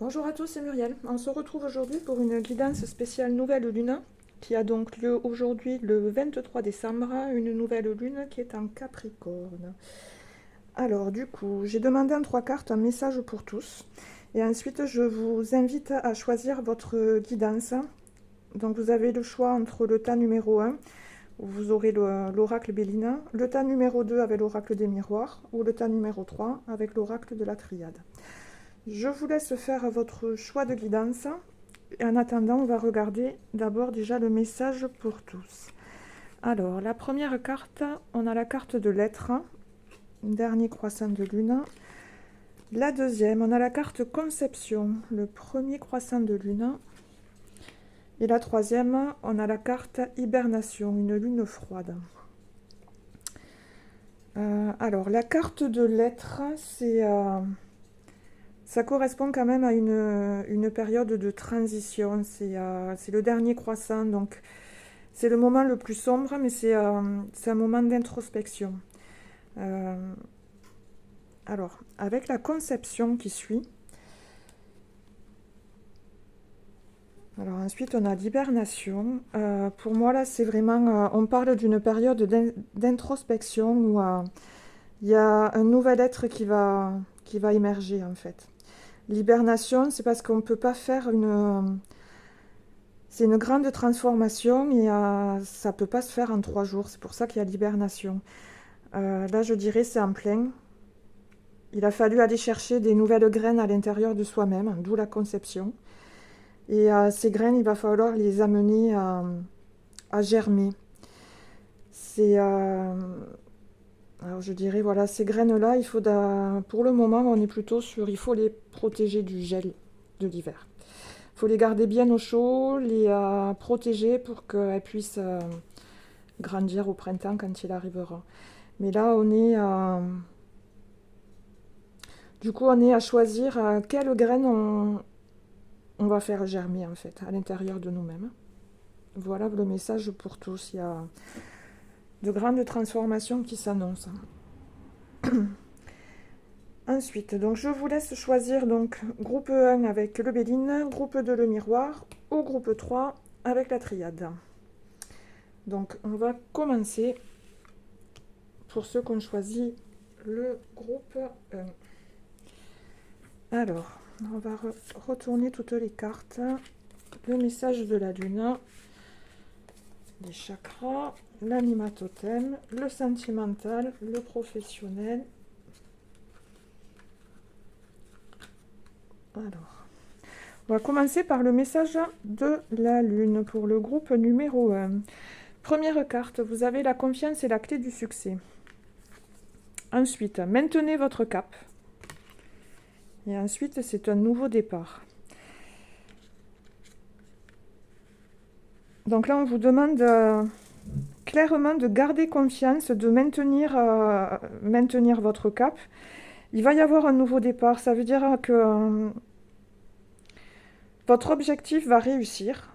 Bonjour à tous, c'est Muriel. On se retrouve aujourd'hui pour une guidance spéciale nouvelle lune qui a donc lieu aujourd'hui le 23 décembre, une nouvelle lune qui est en Capricorne. Alors du coup, j'ai demandé en 3 cartes un message pour tous et ensuite je vous invite à choisir votre guidance. Donc vous avez le choix entre le tas numéro 1 où vous aurez l'oracle Bélina, le tas numéro 2 avec l'oracle des miroirs ou le tas numéro 3 avec l'oracle de la triade. Je vous laisse faire votre choix de guidance. Et en attendant, on va regarder d'abord déjà le message pour tous. Alors, la première carte, on a la carte de l'être, dernier croissant de lune. La deuxième, on a la carte conception, le premier croissant de lune. Et la troisième, on a la carte hibernation, une lune froide. Alors, la carte de l'être, ça correspond quand même à une période de transition. C'est le dernier croissant, donc c'est le moment le plus sombre, mais c'est un moment d'introspection. Alors, avec la conception qui suit, alors ensuite on a l'hibernation. Pour moi là, c'est vraiment, on parle d'une période d'introspection où il y a un nouvel être qui va émerger en fait. L'hibernation, c'est parce qu'on ne peut pas faire c'est une grande transformation et ça ne peut pas se faire en 3 jours. C'est pour ça qu'il y a l'hibernation. Là, je dirais c'est en plein. Il a fallu aller chercher des nouvelles graines à l'intérieur de soi-même, d'où la conception. Et ces graines, il va falloir les amener à germer. Alors je dirais, voilà, ces graines-là, pour le moment, on est plutôt sur, il faut les protéger du gel de l'hiver. Il faut les garder bien au chaud, les protéger pour qu'elles puissent grandir au printemps quand il arrivera. Mais là, du coup, on est à choisir quelles graines on va faire germer en fait à l'intérieur de nous-mêmes. Voilà le message pour tous. Il y a de grandes transformations qui s'annoncent. Ensuite, donc je vous laisse choisir donc groupe 1 avec le Béline, groupe 2 le miroir ou groupe 3 avec la triade. Donc on va commencer pour ceux qui ont choisi le groupe 1. Alors, on va retourner toutes les cartes. Le message de la lune, les chakras, l'anima totem, le sentimental, le professionnel. Alors, on va commencer par le message de la lune pour le groupe numéro 1. Première carte, vous avez la confiance et la clé du succès. Ensuite, maintenez votre cap. Et ensuite, c'est un nouveau départ. Donc là, on vous demande clairement de garder confiance, de maintenir votre cap. Il va y avoir un nouveau départ. Ça veut dire que votre objectif va réussir.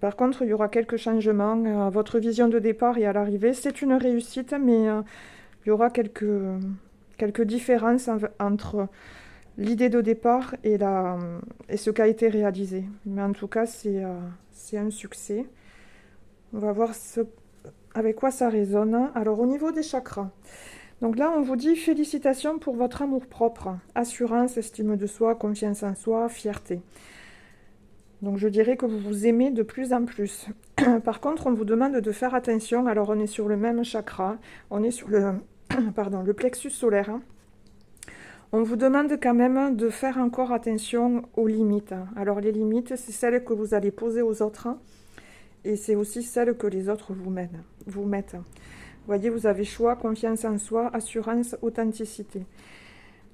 Par contre, il y aura quelques changements. Votre vision de départ et à l'arrivée, c'est une réussite, mais il y aura quelques différences entre l'idée de départ et ce qui a été réalisé. Mais en tout cas, c'est un succès. On va voir avec quoi ça résonne. Alors, au niveau des chakras, donc là, on vous dit félicitations pour votre amour-propre, assurance, estime de soi, confiance en soi, fierté. Donc je dirais que vous vous aimez de plus en plus. Par contre, on vous demande de faire attention. Alors on est sur le même chakra, on est sur le plexus solaire. On vous demande quand même de faire encore attention aux limites. Alors les limites, c'est celles que vous allez poser aux autres et c'est aussi celles que les autres vous mettent. Vous voyez, vous avez choix, confiance en soi, assurance, authenticité.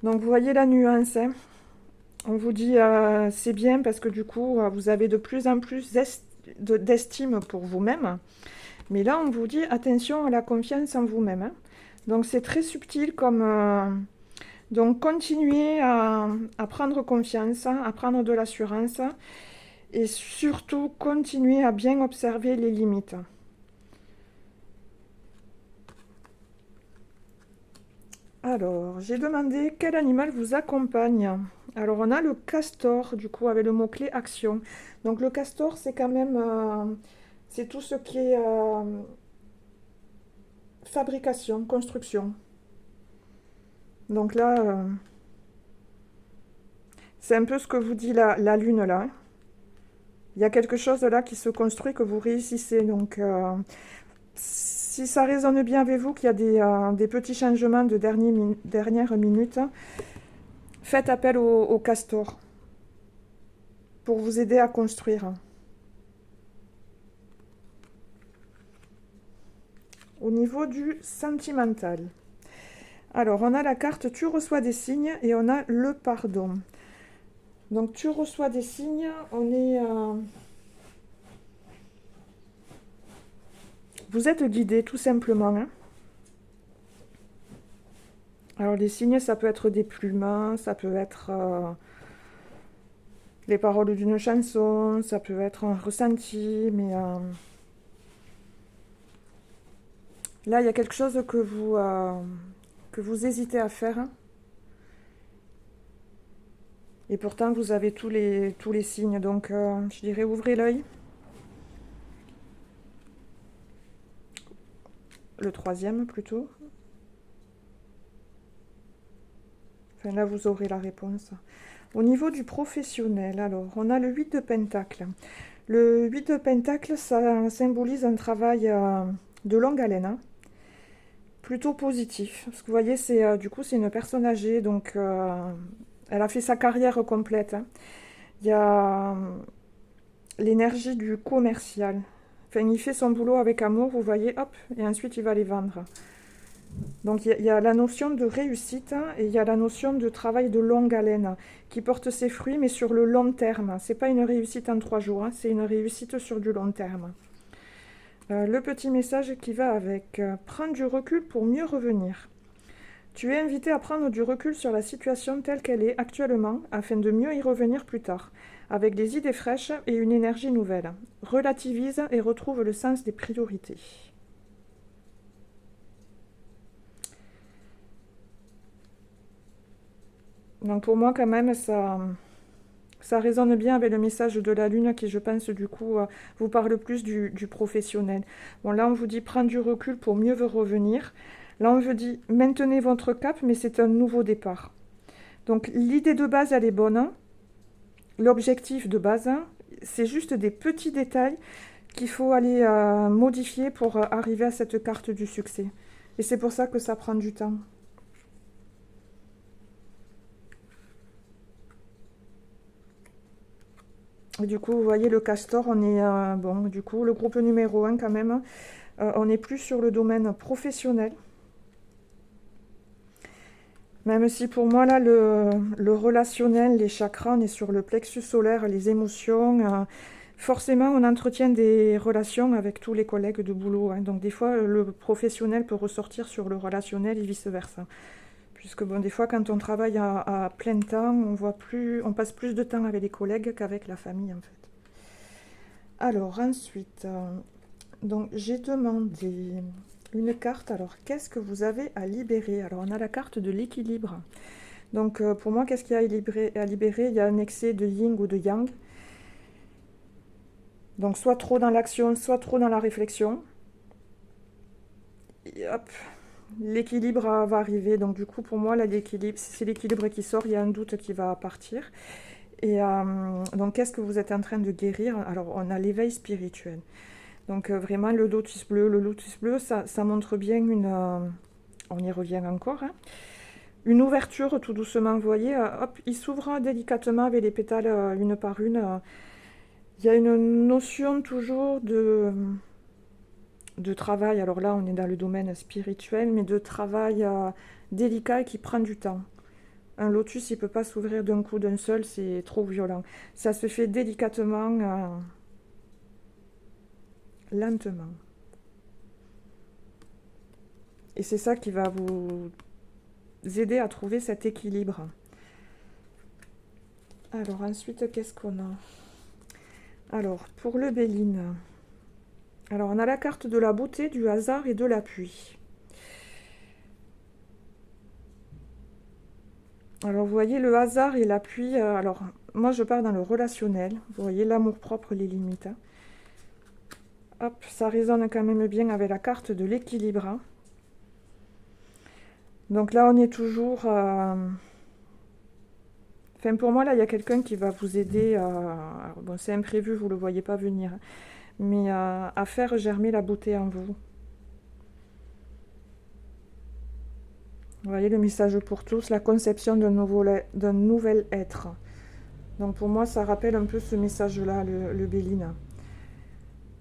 Donc vous voyez la nuance. On vous dit c'est bien parce que du coup vous avez de plus en plus d'estime pour vous-même. Mais là on vous dit attention à la confiance en vous-même. Donc c'est très subtil comme... donc continuez à prendre confiance, à prendre de l'assurance et surtout continuez à bien observer les limites. Alors, j'ai demandé quel animal vous accompagne. Alors, on a le castor, du coup, avec le mot-clé action. Donc, le castor, c'est quand même... c'est tout ce qui est fabrication, construction. Donc là, c'est un peu ce que vous dit la lune, là, hein. Il y a quelque chose là qui se construit, que vous réussissez. Donc, si ça résonne bien avec vous, qu'il y a des petits changements de dernière minute, faites appel au castor pour vous aider à construire. Au niveau du sentimental. Alors, on a la carte Tu reçois des signes et on a le pardon. Donc, tu reçois des signes, on est... vous êtes guidé, tout simplement, hein. Alors, les signes, ça peut être des plumes, ça peut être les paroles d'une chanson, ça peut être un ressenti, mais là, il y a quelque chose que vous hésitez à faire. Et pourtant, vous avez tous les signes. Donc, je dirais, ouvrez l'œil. Le troisième, plutôt. Enfin, là, vous aurez la réponse. Au niveau du professionnel, alors, on a le 8 de Pentacle. Le 8 de Pentacle, ça symbolise un travail de longue haleine, hein, plutôt positif. Parce que vous voyez, du coup, c'est une personne âgée, donc elle a fait sa carrière complète, hein. Il y a l'énergie du commercial. Enfin, il fait son boulot avec amour, vous voyez, hop, et ensuite il va les vendre. Donc il y a la notion de réussite, hein, et il y a la notion de travail de longue haleine qui porte ses fruits, mais sur le long terme. C'est pas une réussite en 3 jours, hein, c'est une réussite sur du long terme. Le petit message qui va avec prendre du recul pour mieux revenir. Tu es invité à prendre du recul sur la situation telle qu'elle est actuellement afin de mieux y revenir plus tard, avec des idées fraîches et une énergie nouvelle. Relativise et retrouve le sens des priorités. Donc pour moi quand même ça résonne bien avec le message de la lune qui je pense du coup vous parle plus du professionnel. Bon là on vous dit prendre du recul pour mieux revenir. Là on vous dit maintenez votre cap mais c'est un nouveau départ. Donc l'idée de base elle est bonne, hein. L'objectif de base, hein, c'est juste des petits détails qu'il faut aller modifier pour arriver à cette carte du succès. Et c'est pour ça que ça prend du temps. Et du coup, vous voyez, le castor, on est, bon, du coup, le groupe numéro 1 quand même, on est plus sur le domaine professionnel. Même si pour moi, là, le relationnel, les chakras, on est sur le plexus solaire, les émotions. Forcément, on entretient des relations avec tous les collègues de boulot, hein. Donc des fois, le professionnel peut ressortir sur le relationnel et vice-versa. Puisque bon, des fois, quand on travaille à plein temps, on passe plus de temps avec les collègues qu'avec la famille, en fait. Alors ensuite, donc j'ai demandé une carte. Alors qu'est-ce que vous avez à libérer? Alors on a la carte de l'équilibre. Donc pour moi, qu'est-ce qu'il y a à libérer? Il y a un excès de yin ou de yang. Donc soit trop dans l'action, soit trop dans la réflexion. Et hop, l'équilibre va arriver. Donc du coup, pour moi, là, c'est l'équilibre qui sort. Il y a un doute qui va partir. Et donc, qu'est-ce que vous êtes en train de guérir? Alors, on a l'éveil spirituel. Donc, vraiment, le lotus bleu. Le lotus bleu, ça montre bien on y revient encore, hein, une ouverture tout doucement. Vous voyez, hop, il s'ouvre délicatement avec les pétales une par une. Il y a une notion toujours de travail. Alors là, on est dans le domaine spirituel, mais de travail délicat et qui prend du temps. Un lotus, il ne peut pas s'ouvrir d'un coup, d'un seul, c'est trop violent. Ça se fait délicatement, lentement. Et c'est ça qui va vous aider à trouver cet équilibre. Alors ensuite, qu'est-ce qu'on a? Alors, pour le Béline, alors on a la carte de la beauté, du hasard et de l'appui. Alors, vous voyez, le hasard et l'appui. Alors, moi, je pars dans le relationnel. Vous voyez, l'amour-propre, les limites, hein. Hop, ça résonne quand même bien avec la carte de l'équilibre, hein. Donc là, on est toujours... Enfin, pour moi, là, il y a quelqu'un qui va vous aider alors, bon, c'est imprévu, vous ne le voyez pas venir, hein, mais à faire germer la beauté en vous. Vous voyez le message pour tous, la conception d'un nouvel être. Donc pour moi, ça rappelle un peu ce message-là, le Béline.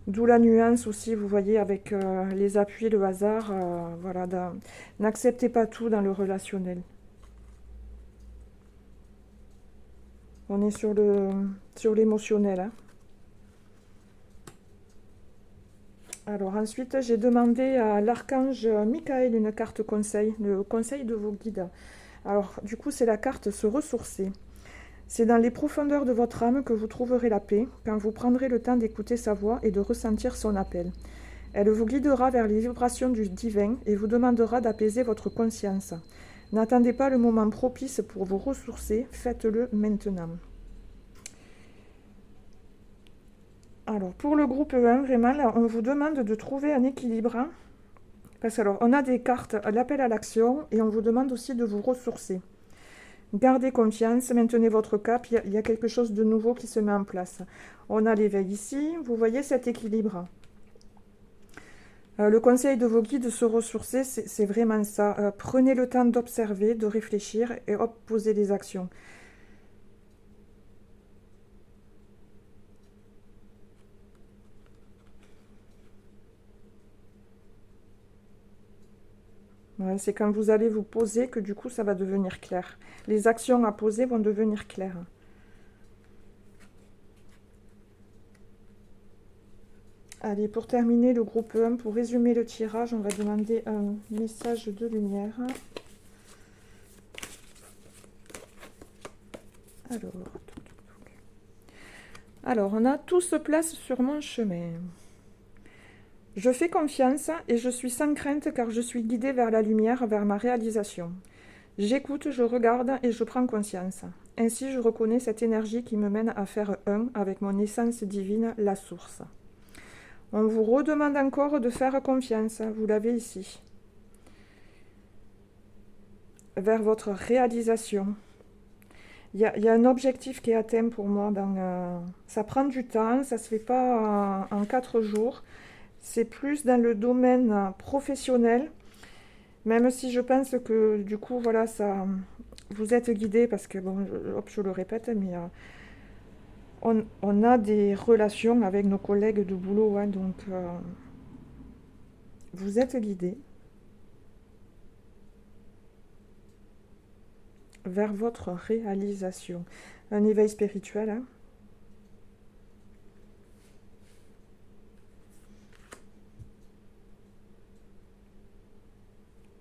D'où la nuance aussi, vous voyez, avec les appuis, le hasard. Voilà, n'acceptez pas tout dans le relationnel. On est sur l'émotionnel, hein. Alors ensuite, j'ai demandé à l'archange Michael une carte conseil, le conseil de vos guides. Alors du coup, c'est la carte se ressourcer. C'est dans les profondeurs de votre âme que vous trouverez la paix, quand vous prendrez le temps d'écouter sa voix et de ressentir son appel. Elle vous guidera vers les vibrations du divin et vous demandera d'apaiser votre conscience. N'attendez pas le moment propice pour vous ressourcer, faites-le maintenant. Alors, pour le groupe 1, vraiment, là, on vous demande de trouver un équilibre, hein, parce que alors, on a des cartes, l'appel à l'action, et on vous demande aussi de vous ressourcer. Gardez confiance, maintenez votre cap, il y a quelque chose de nouveau qui se met en place. On a l'éveil ici, vous voyez cet équilibre. Le conseil de vos guides de se ressourcer, c'est vraiment ça. Prenez le temps d'observer, de réfléchir, et hop, posez des actions. Ouais, c'est quand vous allez vous poser que du coup ça va devenir clair. Les actions à poser vont devenir claires. Allez, pour terminer le groupe 1, pour résumer le tirage, on va demander un message de lumière. Alors, on a tout se place sur mon chemin. Je fais confiance et je suis sans crainte car je suis guidée vers la lumière, vers ma réalisation. J'écoute, je regarde et je prends conscience. Ainsi, je reconnais cette énergie qui me mène à faire un avec mon essence divine, la source. On vous redemande encore de faire confiance, vous l'avez ici, vers votre réalisation. Il y a un objectif qui est atteint pour moi. Ça prend du temps, ça ne se fait pas en 4 jours. C'est plus dans le domaine professionnel, même si je pense que du coup, voilà, ça, vous êtes guidé parce que, bon, je le répète, mais on a des relations avec nos collègues de boulot, hein, donc vous êtes guidé vers votre réalisation. Un éveil spirituel, hein.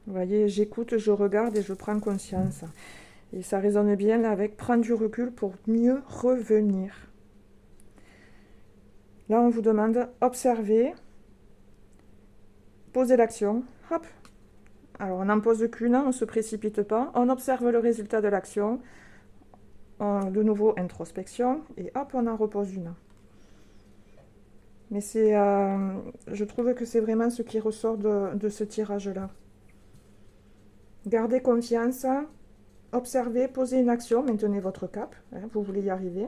Vous voyez, j'écoute, je regarde et je prends conscience. Et ça résonne bien là avec prendre du recul pour mieux revenir. Là, on vous demande observer, poser l'action. Hop. Alors, on n'en pose qu'une, on ne se précipite pas. On observe le résultat de l'action. De nouveau, introspection. Et hop, on en repose une. Mais je trouve que c'est vraiment ce qui ressort de ce tirage-là. Gardez confiance, observez, posez une action, maintenez votre cap, hein, vous voulez y arriver.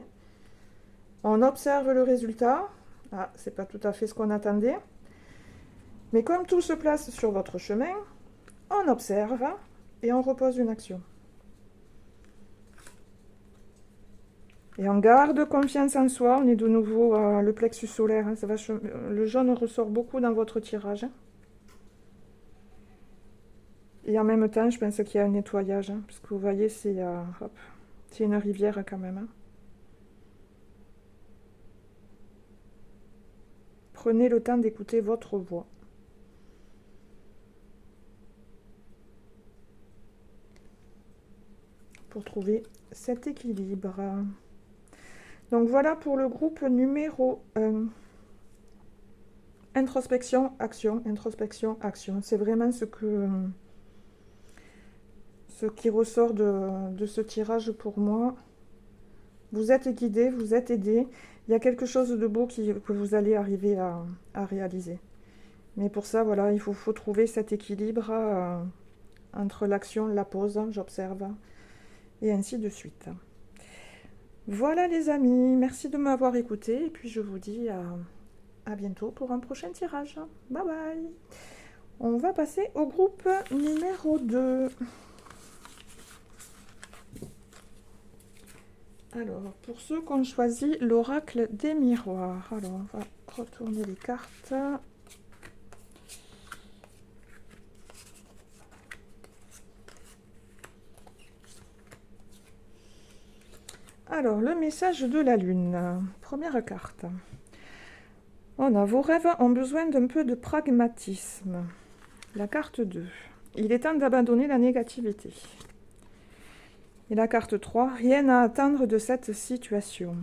On observe le résultat. Ah, c'est pas tout à fait ce qu'on attendait. Mais comme tout se place sur votre chemin, on observe et on repose une action. Et on garde confiance en soi. On est de nouveau le plexus solaire, hein, le jaune ressort beaucoup dans votre tirage. Et en même temps, je pense qu'il y a un nettoyage, hein, parce que vous voyez, c'est une rivière quand même, hein. Prenez le temps d'écouter votre voix. Pour trouver cet équilibre. Donc voilà pour le groupe numéro 1. Introspection, action, introspection, action. C'est vraiment ce ce qui ressort de ce tirage pour moi. Vous êtes guidé, vous êtes aidé. Il y a quelque chose de beau que vous allez arriver à réaliser. Mais pour ça, voilà, il faut trouver cet équilibre entre l'action, la pause, j'observe, et ainsi de suite. Voilà les amis, merci de m'avoir écouté, et puis je vous dis à bientôt pour un prochain tirage. Bye bye. On va passer au groupe numéro 2. Alors, pour ceux qui ont choisi l'oracle des miroirs, alors on va retourner les cartes. Alors, le message de la lune, première carte. On a vos rêves ont besoin d'un peu de pragmatisme. La carte 2. Il est temps d'abandonner la négativité. Et la carte 3. Rien à attendre de cette situation.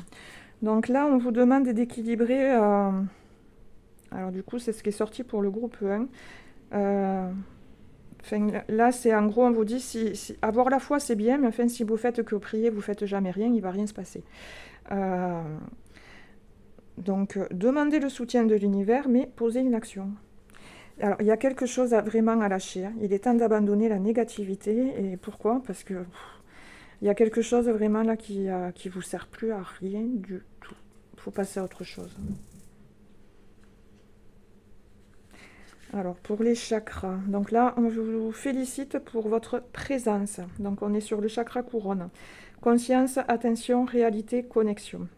Donc là, on vous demande d'équilibrer. Alors du coup, c'est ce qui est sorti pour le groupe 1. Là, c'est en gros, on vous dit, avoir la foi, c'est bien, mais enfin, si vous faites que prier, vous faites jamais rien, il ne va rien se passer. Donc, demandez le soutien de l'univers, mais posez une action. Alors, il y a quelque chose vraiment à lâcher. Hein. Il est temps d'abandonner la négativité. Et pourquoi? Parce que il y a quelque chose vraiment là qui vous sert plus à rien du tout. Il faut passer à autre chose. Alors, pour les chakras. Donc là, on vous félicite pour votre présence. Donc, on est sur le chakra couronne. Conscience, attention, réalité, connexion.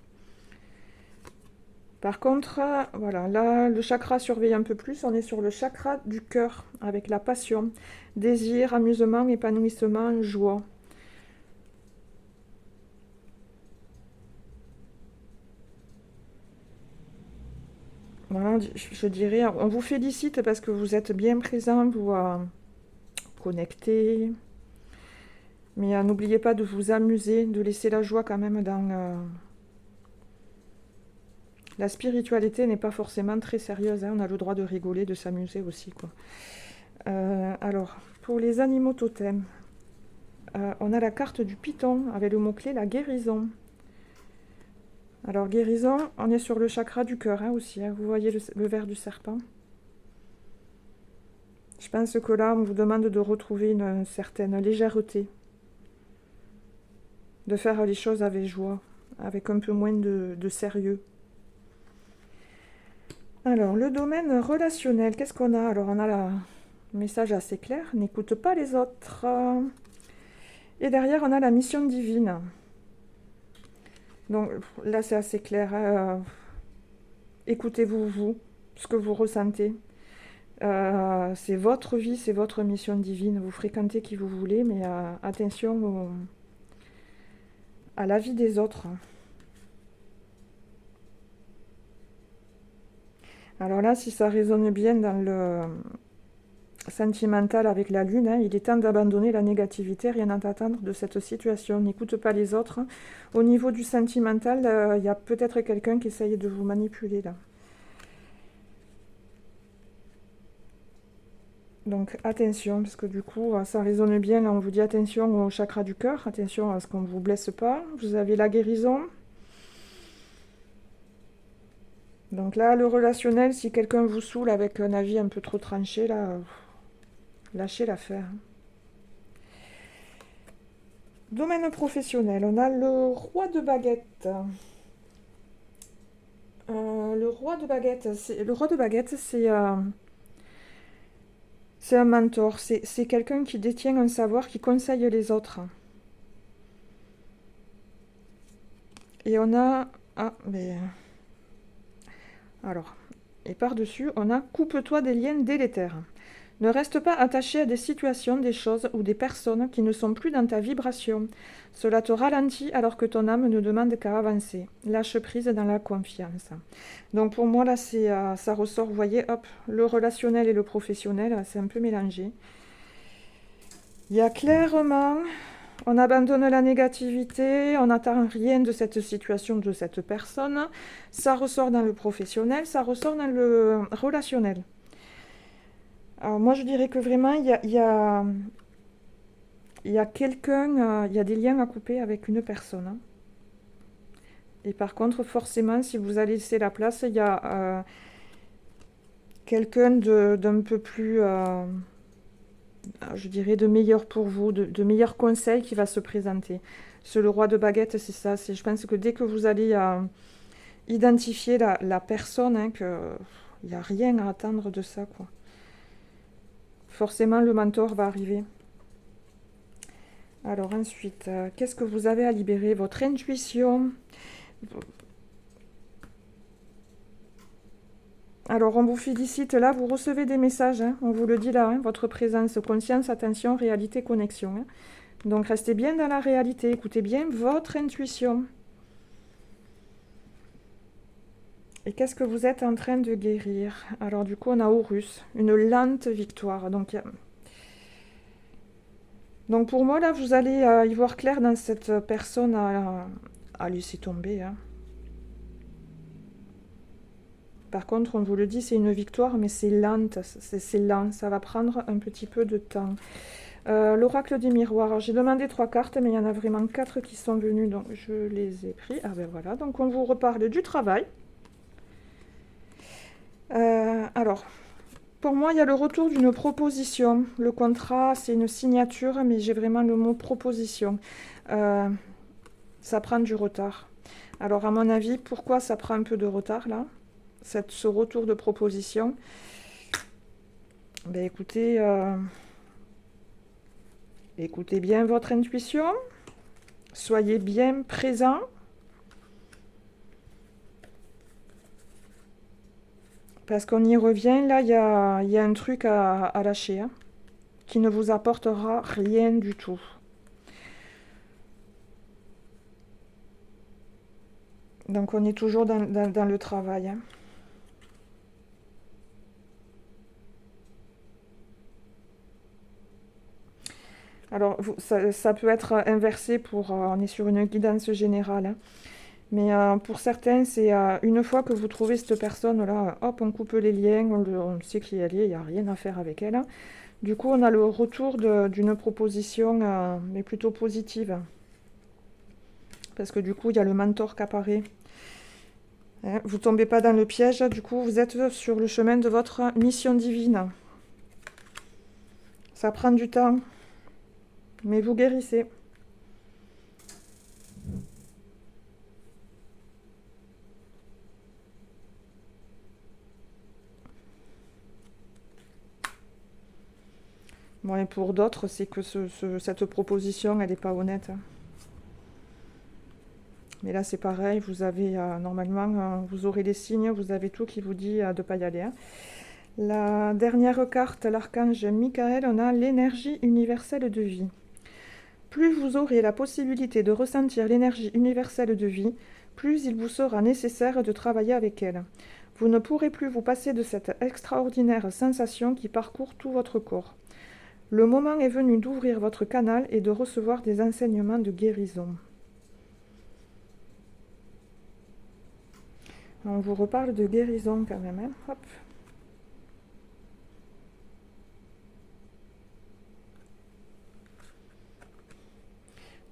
Par contre, voilà, là, le chakra surveille un peu plus. On est sur le chakra du cœur, avec la passion, désir, amusement, épanouissement, joie. Voilà, je dirais, on vous félicite parce que vous êtes bien présent, vous connectés. Mais n'oubliez pas de vous amuser, de laisser la joie quand même dans... La spiritualité n'est pas forcément très sérieuse, hein. On a le droit de rigoler, de s'amuser aussi, quoi. Alors, pour les animaux totems, on a la carte du python avec le mot-clé la guérison. Alors, guérison, on est sur le chakra du cœur hein, aussi. Hein. Vous voyez le ver du serpent. Je pense que là, on vous demande de retrouver une certaine légèreté. De faire les choses avec joie, avec un peu moins de sérieux. Alors, le domaine relationnel, qu'est-ce qu'on a? Alors, on a le message assez clair, n'écoute pas les autres. Et derrière, on a la mission divine. Donc, là, c'est assez clair. Hein. Écoutez-vous, vous, ce que vous ressentez. C'est votre vie, c'est votre mission divine. Vous fréquentez qui vous voulez, mais attention à la vie des autres. Alors là, si ça résonne bien dans le sentimental avec la lune, hein, il est temps d'abandonner la négativité, rien à attendre de cette situation. N'écoute pas les autres. Au niveau du sentimental, il y a peut-être quelqu'un qui essaye de vous manipuler là. Donc attention, parce que du coup, ça résonne bien. Là, on vous dit attention au chakra du cœur, attention à ce qu'on ne vous blesse pas. Vous avez la guérison. Donc là, le relationnel, si quelqu'un vous saoule avec un avis un peu trop tranché, là, lâchez l'affaire. Domaine professionnel, on a le roi de baguette. Le roi de baguette, c'est un mentor, c'est quelqu'un qui détient un savoir, qui conseille les autres. Et on a... Ah, mais... Alors, et par-dessus, on a « Coupe-toi des liens délétères ». Ne reste pas attaché à des situations, des choses ou des personnes qui ne sont plus dans ta vibration. Cela te ralentit alors que ton âme ne demande qu'à avancer. Lâche prise dans la confiance. Donc pour moi, là, ça ressort, vous voyez, hop, le relationnel et le professionnel, c'est un peu mélangé. Il y a clairement... On abandonne la négativité, on n'attend rien de cette situation, de cette personne. Ça ressort dans le professionnel, ça ressort dans le relationnel. Alors moi, je dirais que vraiment, il y a il y a quelqu'un, il y a des liens à couper avec une personne, hein. Et par contre, forcément, si vous allez laisser la place, il y a quelqu'un d'un peu plus, je dirais, de meilleur pour vous, de meilleurs conseils qui va se présenter. Le roi de baguette, c'est ça. Je pense que dès que vous allez identifier la personne, hein, il n'y a rien à attendre de ça, quoi. Forcément, le mentor va arriver. Alors ensuite, qu'est-ce que vous avez à libérer? Votre intuition. Alors, on vous félicite là, vous recevez des messages, hein, on vous le dit là, hein, votre présence, conscience, attention, réalité, connexion, hein. Donc, restez bien dans la réalité, écoutez bien votre intuition. Et qu'est-ce que vous êtes en train de guérir? Alors, du coup, on a Horus, une lente victoire. Donc, pour moi, là, vous allez y voir clair dans cette personne à laisser tomber, hein. Par contre, on vous le dit, c'est une victoire, mais c'est lente, c'est lent, ça va prendre un petit peu de temps. L'oracle des miroirs. Alors, j'ai demandé 3 cartes, mais il y en a vraiment 4 qui sont venues, donc je les ai pris. Ah ben voilà, donc on vous reparle du travail. Alors, pour moi, il y a le retour d'une proposition. Le contrat, c'est une signature, mais j'ai vraiment le mot proposition. Ça prend du retard. Alors, à mon avis, pourquoi ça prend un peu de retard, là, ce retour de proposition? Ben écoutez, écoutez bien votre intuition. Soyez bien présent. Parce qu'on y revient, là, il y a un truc à lâcher, hein, qui ne vous apportera rien du tout. Donc on est toujours dans le travail, hein. Alors ça peut être inversé on est sur une guidance générale, hein. Mais pour certains, c'est une fois que vous trouvez cette personne-là, hop, on coupe les liens, on sait qui elle est, il n'y a rien à faire avec elle, hein. Du coup, on a le retour d'une proposition, mais plutôt positive. Parce que du coup, il y a le mentor qui apparaît. Hein, vous ne tombez pas dans le piège, du coup, vous êtes sur le chemin de votre mission divine. Ça prend du temps, mais vous guérissez. Bon, et pour d'autres, c'est que cette proposition, elle n'est pas honnête, hein. Mais là, c'est pareil, vous avez normalement, vous aurez des signes, vous avez tout qui vous dit de ne pas y aller, hein. La dernière carte, l'archange Michael, on a l'énergie universelle de vie. Plus vous aurez la possibilité de ressentir l'énergie universelle de vie, plus il vous sera nécessaire de travailler avec elle. Vous ne pourrez plus vous passer de cette extraordinaire sensation qui parcourt tout votre corps. Le moment est venu d'ouvrir votre canal et de recevoir des enseignements de guérison. On vous reparle de guérison quand même, hein. Hop.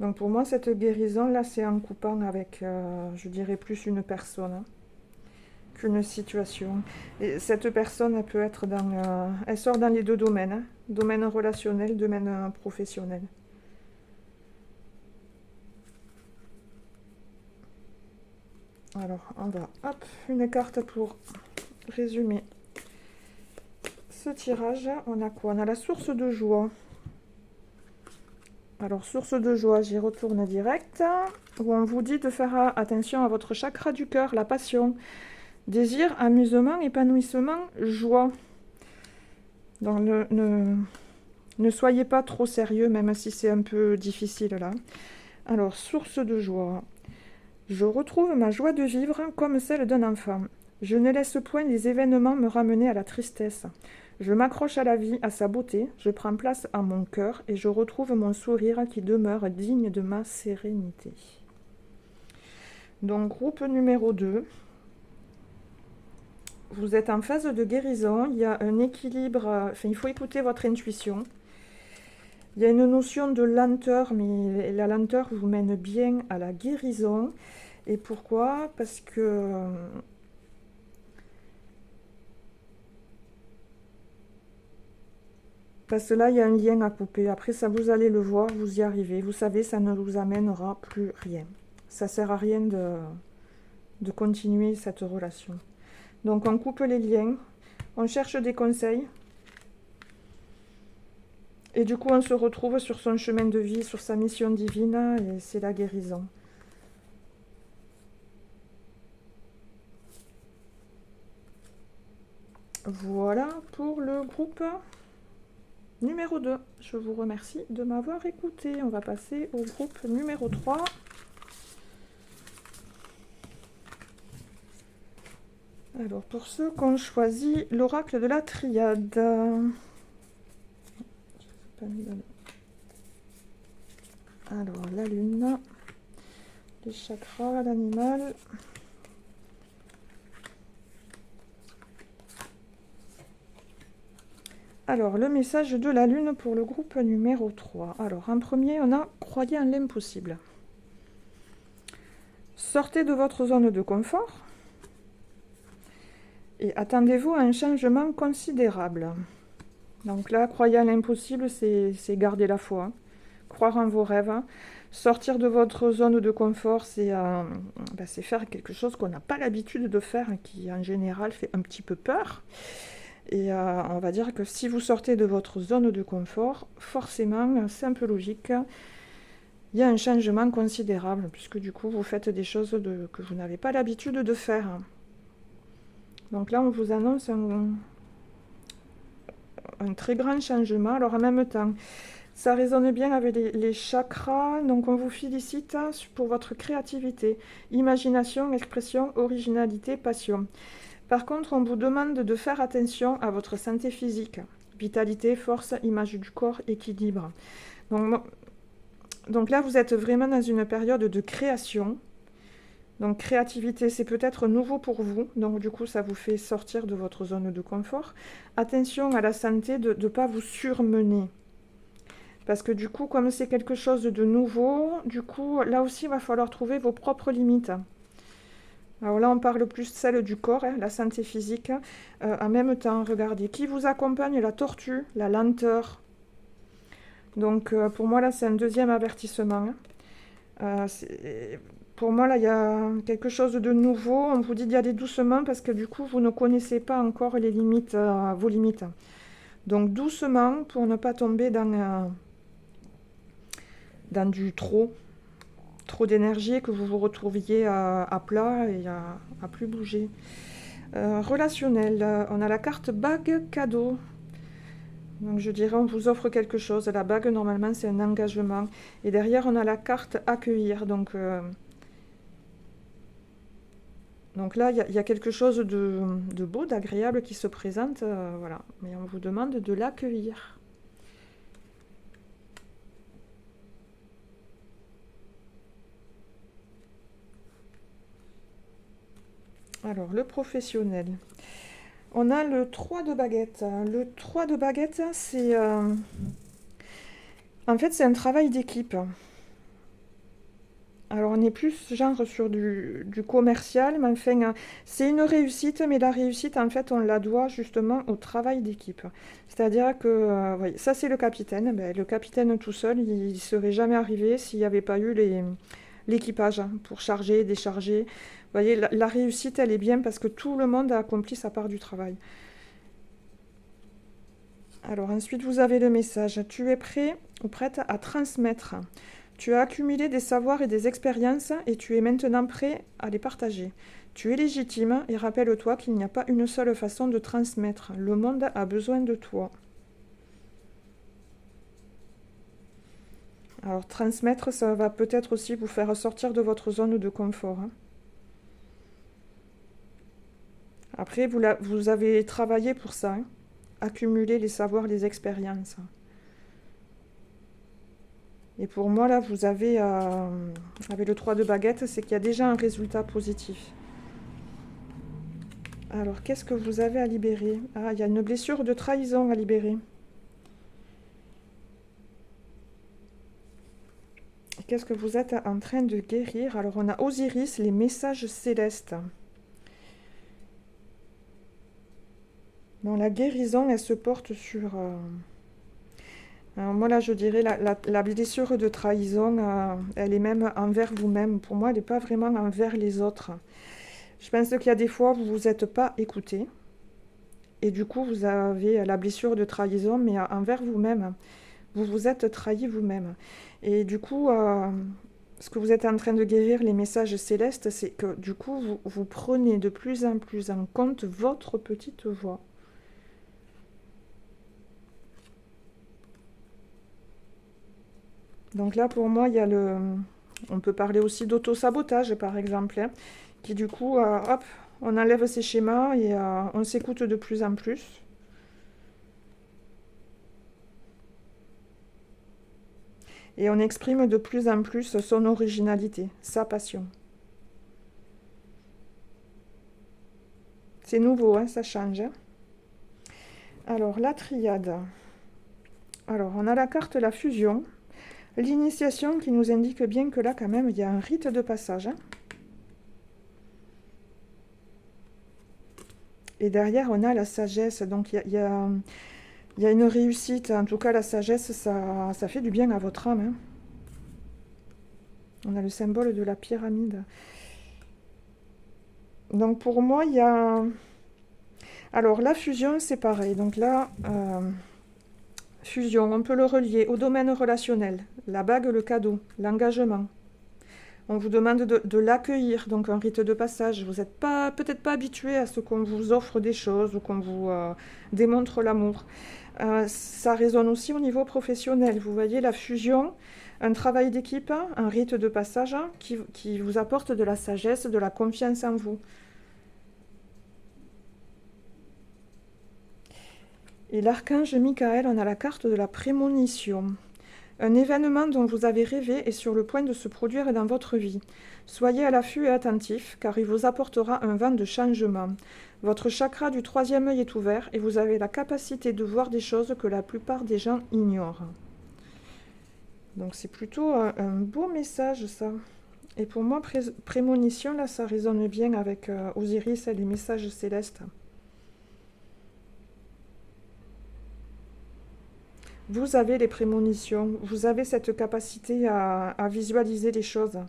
Donc pour moi, cette guérison-là, c'est en coupant avec, je dirais, plus une personne, hein, qu'une situation. Et cette personne, elle peut être elle sort dans les deux domaines, hein, domaine relationnel, domaine professionnel. Alors, on va, hop, une carte pour résumer ce tirage. On a quoi? On a la source de joie. Alors, source de joie, j'y retourne direct, où on vous dit de faire attention à votre chakra du cœur, la passion, désir, amusement, épanouissement, joie. Donc, ne soyez pas trop sérieux, même si c'est un peu difficile là. Alors, source de joie. Je retrouve ma joie de vivre comme celle d'un enfant. Je ne laisse point les événements me ramener à la tristesse. Je m'accroche à la vie, à sa beauté, je prends place à mon cœur et je retrouve mon sourire qui demeure digne de ma sérénité. Donc, groupe numéro 2. Vous êtes en phase de guérison, il y a un équilibre, il faut écouter votre intuition. Il y a une notion de lenteur, mais la lenteur vous mène bien à la guérison. Et pourquoi? Parce que là, il y a un lien à couper. Après, ça, vous allez le voir, vous y arrivez. Vous savez, ça ne vous amènera plus rien. Ça sert à rien de continuer cette relation. Donc, on coupe les liens, on cherche des conseils. Et du coup, on se retrouve sur son chemin de vie, sur sa mission divine, et c'est la guérison. Voilà pour le groupe numéro 2. Je vous remercie de m'avoir écouté. On va passer au groupe numéro 3. Alors, pour ceux qui ont choisi l'oracle de la triade. Alors, la lune, les chakras, l'animal. Alors, le message de la lune pour le groupe numéro 3. Alors, en premier, on a « Croyez en l'impossible ». Sortez de votre zone de confort et attendez-vous à un changement considérable. Donc là, croyez en l'impossible, c'est garder la foi, croire en vos rêves. Sortir de votre zone de confort, c'est faire quelque chose qu'on n'a pas l'habitude de faire, qui en général fait un petit peu peur. Et on va dire que si vous sortez de votre zone de confort, forcément, c'est un peu logique, il y a un changement considérable, puisque du coup, vous faites des choses que vous n'avez pas l'habitude de faire. Donc là, on vous annonce un très grand changement. Alors en même temps, ça résonne bien avec les chakras, donc on vous félicite pour votre créativité, imagination, expression, originalité, passion. Par contre, on vous demande de faire attention à votre santé physique, vitalité, force, image du corps, équilibre. Donc là, vous êtes vraiment dans une période de création. Donc créativité, c'est peut-être nouveau pour vous, donc du coup, ça vous fait sortir de votre zone de confort. Attention à la santé, de ne pas vous surmener. Parce que du coup, comme c'est quelque chose de nouveau, du coup, là aussi, il va falloir trouver vos propres limites. Alors là, on parle plus celle du corps, la santé physique. En même temps, regardez, qui vous accompagne? La tortue, la lenteur. Donc pour moi, là, c'est un deuxième avertissement. Pour moi, là, il y a quelque chose de nouveau. On vous dit d'y aller doucement parce que du coup, vous ne connaissez pas encore les limites, vos limites. Donc doucement pour ne pas tomber dans du trop d'énergie et que vous vous retrouviez à plat et à plus bouger. Relationnel, on a la carte bague cadeau. Donc je dirais on vous offre quelque chose. La bague, normalement, c'est un engagement. Et derrière, on a la carte accueillir. Donc là, il y a quelque chose de beau, d'agréable qui se présente. Voilà. Mais on vous demande de l'accueillir. Alors, le professionnel. On a le 3 de baguette. Le 3 de baguette, c'est... En fait, c'est un travail d'équipe. Alors, on est plus genre sur du commercial, mais enfin, c'est une réussite, mais la réussite, en fait, on la doit justement au travail d'équipe. C'est-à-dire que, oui, ça, c'est le capitaine. Ben, le capitaine tout seul, il ne serait jamais arrivé s'il n'y avait pas eu l'équipage pour charger, décharger. Vous voyez, la réussite, elle est bien parce que tout le monde a accompli sa part du travail. Alors ensuite, vous avez le message. Tu es prêt ou prête à transmettre. Tu as accumulé des savoirs et des expériences et tu es maintenant prêt à les partager. Tu es légitime et rappelle-toi qu'il n'y a pas une seule façon de transmettre. Le monde a besoin de toi. Alors transmettre, ça va peut-être aussi vous faire sortir de votre zone de confort. Après, vous avez travaillé pour ça, accumuler les savoirs, les expériences. Et pour moi, là, vous avez, avec le 3 de baguette, c'est qu'il y a déjà un résultat positif. Alors, qu'est-ce que vous avez à libérer? Ah, il y a une blessure de trahison à libérer. Qu'est-ce que vous êtes en train de guérir? Alors, on a Osiris, les messages célestes. Bon, la guérison, elle se porte sur... alors moi, là, je dirais la blessure de trahison, elle est même envers vous-même. Pour moi, elle n'est pas vraiment envers les autres. Je pense qu'il y a des fois où vous ne vous êtes pas écouté. Et du coup, vous avez la blessure de trahison, mais envers vous-même. Vous vous êtes trahi vous-même. Et du coup, ce que vous êtes en train de guérir, les messages célestes, c'est que du coup, vous prenez de plus en plus en compte votre petite voix. Donc là, pour moi, il y a le... On peut parler aussi d'auto-sabotage, par exemple, hein, qui du coup, hop, on enlève ces schémas et on s'écoute de plus en plus. Et on exprime de plus en plus son originalité, sa passion. C'est nouveau, hein, ça change. Hein. Alors, la triade. Alors, on a la carte la fusion. L'initiation qui nous indique bien que là, quand même, il y a un rite de passage. Hein. Et derrière, on a la sagesse. Donc, il y a une réussite. En tout cas, la sagesse, ça fait du bien à votre âme. Hein. On a le symbole de la pyramide. Donc, pour moi, il y a... Alors, la fusion, c'est pareil. Donc là, fusion, on peut le relier au domaine relationnel. La bague, le cadeau, l'engagement. On vous demande de l'accueillir, donc un rite de passage. Vous n'êtes peut-être pas habitué à ce qu'on vous offre des choses ou qu'on vous démontre l'amour. Ça résonne aussi au niveau professionnel. Vous voyez, la fusion, un travail d'équipe, un rite de passage qui vous apporte de la sagesse, de la confiance en vous. Et l'archange Michael, on a la carte de la prémonition. Un événement dont vous avez rêvé est sur le point de se produire dans votre vie. Soyez à l'affût et attentif, car il vous apportera un vent de changement. Votre chakra du troisième œil est ouvert et vous avez la capacité de voir des choses que la plupart des gens ignorent. Donc c'est plutôt un beau message, ça. Et pour moi, prémonition, là, ça résonne bien avec Osiris et les messages célestes. Vous avez les prémonitions, vous avez cette capacité à visualiser les choses.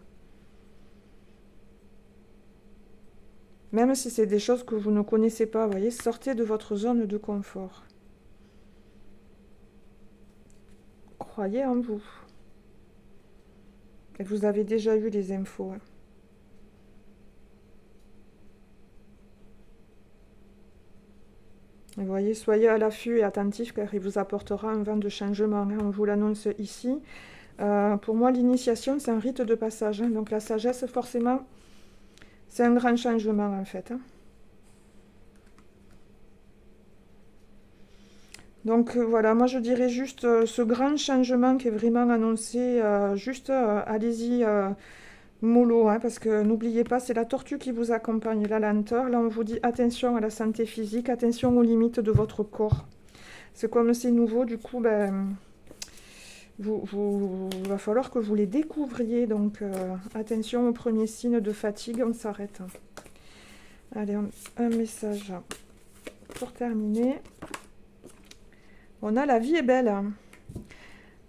Même si c'est des choses que vous ne connaissez pas, vous voyez, sortez de votre zone de confort. Croyez en vous. Et vous avez déjà eu les infos. Hein. Vous voyez, soyez à l'affût et attentif car il vous apportera un vent de changement. Hein. On vous l'annonce ici. Pour moi, l'initiation, c'est un rite de passage. Hein. Donc la sagesse, forcément, c'est un grand changement en fait. Hein. Donc voilà, moi je dirais juste ce grand changement qui est vraiment annoncé, allez-y mollo, hein, parce que n'oubliez pas, c'est la tortue qui vous accompagne, la lenteur. Là on vous dit attention à la santé physique, attention aux limites de votre corps. C'est comme c'est nouveau, du coup, va falloir que vous les découvriez, donc attention aux premiers signes de fatigue, on s'arrête. Allez, un message pour terminer. On a la vie est belle.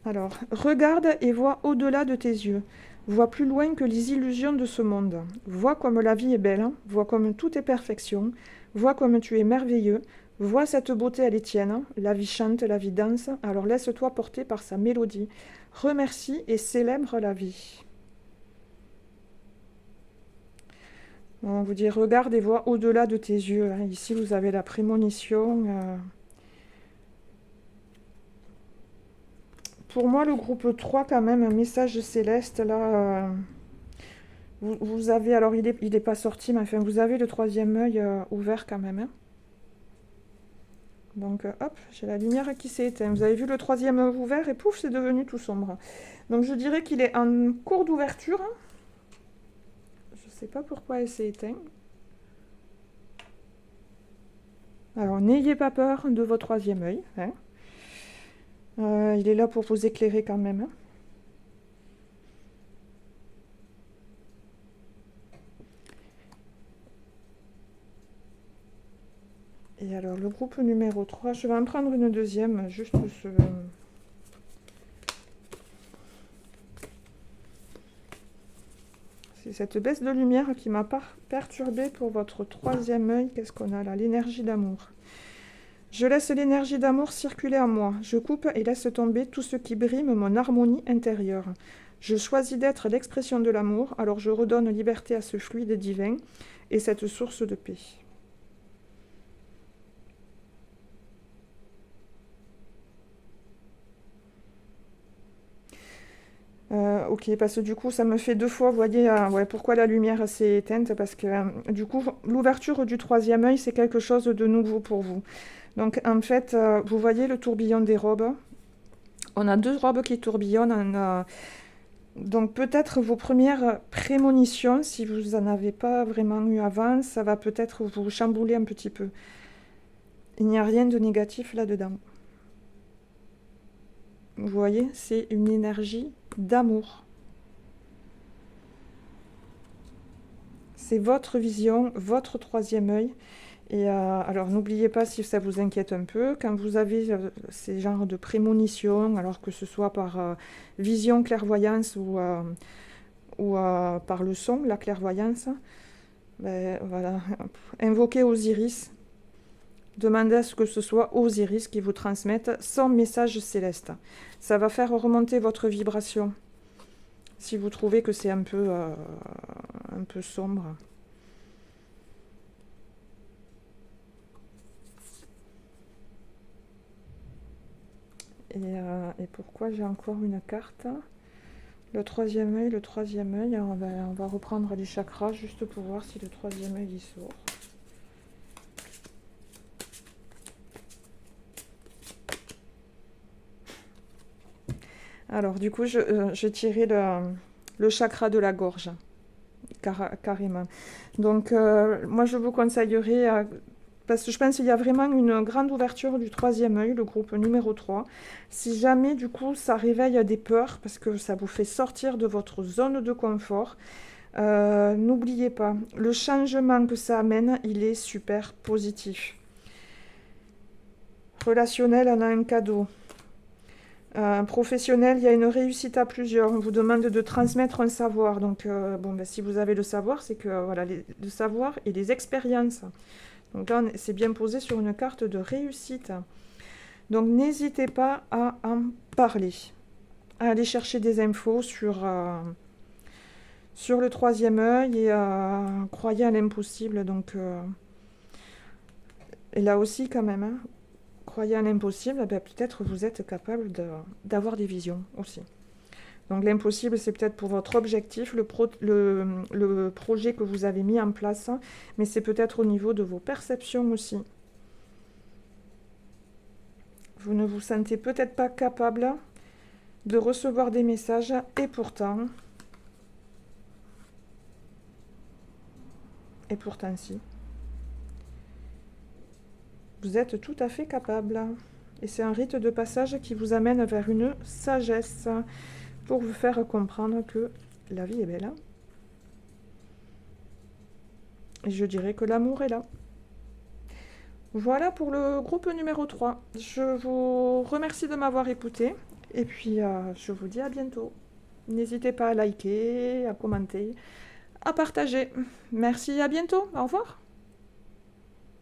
Alors, regarde et vois au-delà de tes yeux. Vois plus loin que les illusions de ce monde. Vois comme la vie est belle. Vois comme tout est perfection. Vois comme tu es merveilleux. Vois cette beauté, elle est tienne. La vie chante, la vie danse. Alors laisse-toi porter par sa mélodie. Remercie et célèbre la vie. On vous dit regarde et vois au-delà de tes yeux. Ici, vous avez la prémonition. Pour moi, le groupe 3, quand même, un message céleste, là, vous avez, alors il est pas sorti, mais enfin, vous avez le troisième œil ouvert quand même. Hein. Donc, hop, j'ai la lumière qui s'est éteinte. Vous avez vu le troisième œil ouvert et pouf, c'est devenu tout sombre. Donc, je dirais qu'il est en cours d'ouverture. Je ne sais pas pourquoi elle s'est éteinte. Alors, n'ayez pas peur de votre troisième œil. Hein. Il est là pour vous éclairer quand même. Hein. Et alors, le groupe numéro 3, je vais en prendre une deuxième, juste ce... C'est cette baisse de lumière qui m'a perturbée pour votre troisième œil. Qu'est-ce qu'on a là? L'énergie d'amour. Je laisse l'énergie d'amour circuler en moi. Je coupe et laisse tomber tout ce qui brime mon harmonie intérieure. Je choisis d'être l'expression de l'amour, alors je redonne liberté à ce fluide divin et cette source de paix. Ok, parce que du coup, ça me fait deux fois, vous voyez, ouais, pourquoi la lumière s'est éteinte, parce que du coup, l'ouverture du troisième œil, c'est quelque chose de nouveau pour vous. Donc, en fait, vous voyez le tourbillon des robes. On a deux robes qui tourbillonnent. Donc, peut-être vos premières prémonitions, si vous n'en avez pas vraiment eu avant, ça va peut-être vous chambouler un petit peu. Il n'y a rien de négatif là-dedans. Vous voyez, c'est une énergie d'amour. C'est votre vision, votre troisième œil. Et alors, n'oubliez pas, si ça vous inquiète un peu, quand vous avez ces genres de prémonitions, alors que ce soit par vision, clairvoyance ou par le son, la clairvoyance, ben, voilà, invoquez Osiris. Demandez à ce que ce soit Osiris qui vous transmette son message céleste. Ça va faire remonter votre vibration. Si vous trouvez que c'est un peu sombre. Et pourquoi j'ai encore une carte? Le troisième œil. On va reprendre les chakras juste pour voir si le troisième œil y sort. Alors, du coup, j'ai tiré le chakra de la gorge, carrément. Donc, moi, je vous conseillerais, parce que je pense qu'il y a vraiment une grande ouverture du troisième œil, le groupe numéro 3. Si jamais, du coup, ça réveille des peurs, parce que ça vous fait sortir de votre zone de confort, n'oubliez pas, le changement que ça amène, il est super positif. Relationnel, on a un cadeau. Professionnel, il y a une réussite à plusieurs. On vous demande de transmettre un savoir. Donc, si vous avez le savoir, c'est que voilà, le savoir et les expériences. Donc là, c'est bien posé sur une carte de réussite. Donc, n'hésitez pas à en parler, à aller chercher des infos sur le troisième œil et croyez à l'impossible. Donc, et là aussi, quand même, hein, croyez à l'impossible, ben, peut-être vous êtes capable d'avoir des visions aussi. Donc l'impossible, c'est peut-être pour votre objectif, le projet que vous avez mis en place, mais c'est peut-être au niveau de vos perceptions aussi. Vous ne vous sentez peut-être pas capable de recevoir des messages, et pourtant si. Vous êtes tout à fait capable. Et c'est un rite de passage qui vous amène vers une sagesse pour vous faire comprendre que la vie est belle. Et je dirais que l'amour est là. Voilà pour le groupe numéro 3. Je vous remercie de m'avoir écouté. Et puis, je vous dis à bientôt. N'hésitez pas à liker, à commenter, à partager. Merci, à bientôt. Au revoir.